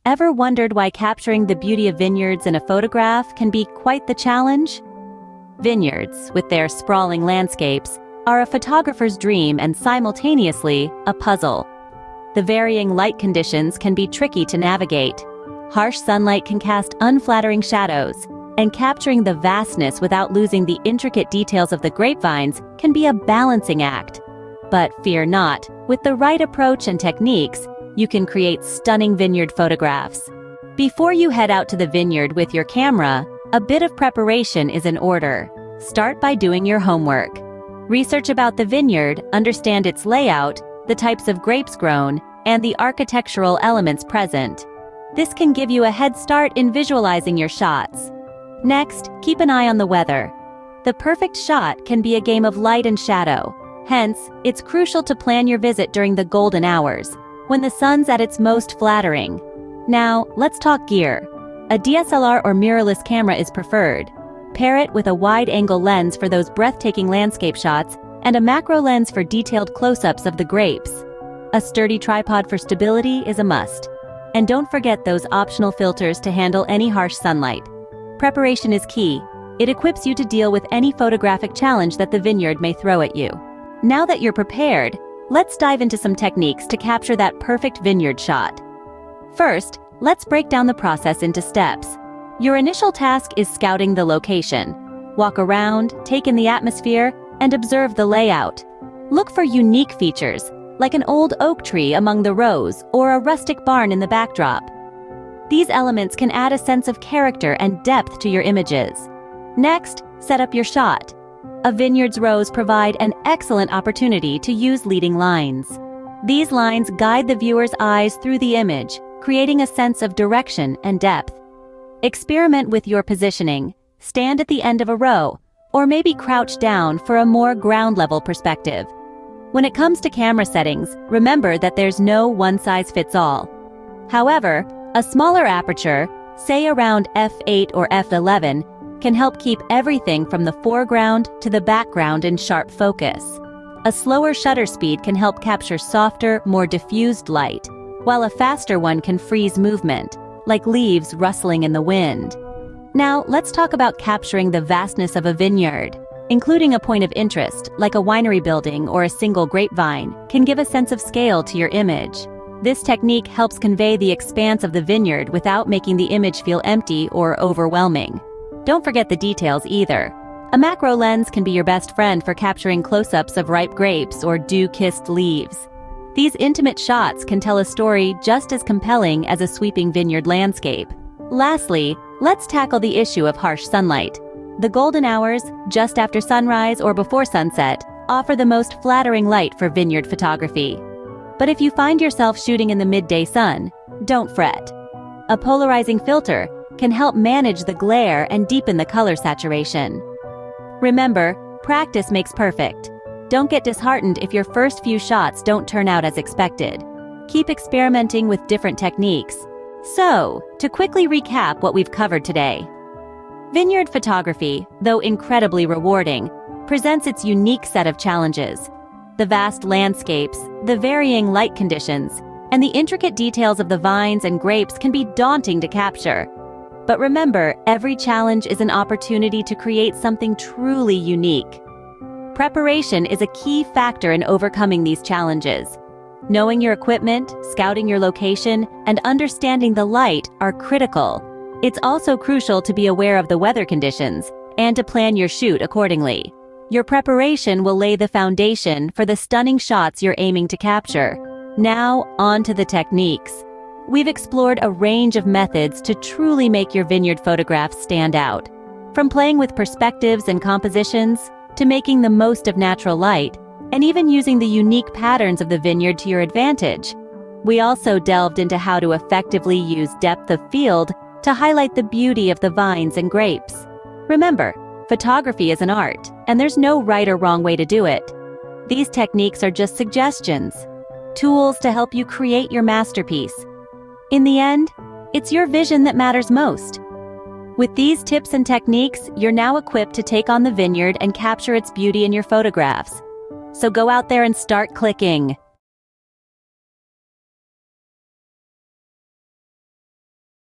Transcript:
Ever wondered why capturing the beauty of vineyards in a photograph can be quite the challenge? Vineyards, with their sprawling landscapes, are a photographer's dream and simultaneously a puzzle. The varying light conditions can be tricky to navigate. Harsh sunlight can cast unflattering shadows, and capturing the vastness without losing the intricate details of the grapevines can be a balancing act. But fear not, with the right approach and techniques, you can create stunning vineyard photographs. Before you head out to the vineyard with your camera, a bit of preparation is in order. Start by doing your homework. Research about the vineyard, understand its layout, the types of grapes grown, and the architectural elements present. This can give you a head start in visualizing your shots. Next, keep an eye on the weather. The perfect shot can be a game of light and shadow. Hence, it's crucial to plan your visit during the golden hours, when the sun's at its most flattering. Now, let's talk gear. A DSLR or mirrorless camera is preferred. Pair it with a wide-angle lens for those breathtaking landscape shots and a macro lens for detailed close-ups of the grapes. A sturdy tripod for stability is a must. And don't forget those optional filters to handle any harsh sunlight. Preparation is key. It equips you to deal with any photographic challenge that the vineyard may throw at you. Now that you're prepared, let's dive into some techniques to capture that perfect vineyard shot. First, let's break down the process into steps. Your initial task is scouting the location. Walk around, take in the atmosphere, and observe the layout. Look for unique features, like an old oak tree among the rows or a rustic barn in the backdrop. These elements can add a sense of character and depth to your images. Next, set up your shot. A vineyard's rows provide an excellent opportunity to use leading lines. These lines guide the viewer's eyes through the image, creating a sense of direction and depth. Experiment with your positioning. Stand at the end of a row, or maybe crouch down for a more ground-level perspective. When it comes to camera settings, remember that there's no one-size-fits-all. However, a smaller aperture, say around f8 or f11, can help keep everything from the foreground to the background in sharp focus. A slower shutter speed can help capture softer, more diffused light, while a faster one can freeze movement, like leaves rustling in the wind. Now, let's talk about capturing the vastness of a vineyard. Including a point of interest, like a winery building or a single grapevine, can give a sense of scale to your image. This technique helps convey the expanse of the vineyard without making the image feel empty or overwhelming. Don't forget the details either. A macro lens can be your best friend for capturing close-ups of ripe grapes or dew-kissed leaves. These intimate shots can tell a story just as compelling as a sweeping vineyard landscape. Lastly, let's tackle the issue of harsh sunlight. The golden hours, just after sunrise or before sunset, offer the most flattering light for vineyard photography. But if you find yourself shooting in the midday sun, don't fret. A polarizing filter can help manage the glare and deepen the color saturation. Remember, practice makes perfect. Don't get disheartened if your first few shots don't turn out as expected. Keep experimenting with different techniques. So, to quickly recap what we've covered today. Vineyard photography, though incredibly rewarding, presents its unique set of challenges. The vast landscapes, the varying light conditions, and the intricate details of the vines and grapes can be daunting to capture. But remember, every challenge is an opportunity to create something truly unique. Preparation is a key factor in overcoming these challenges. Knowing your equipment, scouting your location, and understanding the light are critical. It's also crucial to be aware of the weather conditions and to plan your shoot accordingly. Your preparation will lay the foundation for the stunning shots you're aiming to capture. Now, on to the techniques. We've explored a range of methods to truly make your vineyard photographs stand out. From playing with perspectives and compositions, to making the most of natural light, and even using the unique patterns of the vineyard to your advantage. We also delved into how to effectively use depth of field to highlight the beauty of the vines and grapes. Remember, photography is an art, and there's no right or wrong way to do it. These techniques are just suggestions, tools to help you create your masterpiece. In the end, it's your vision that matters most. With these tips and techniques, you're now equipped to take on the vineyard and capture its beauty in your photographs. So go out there and start clicking.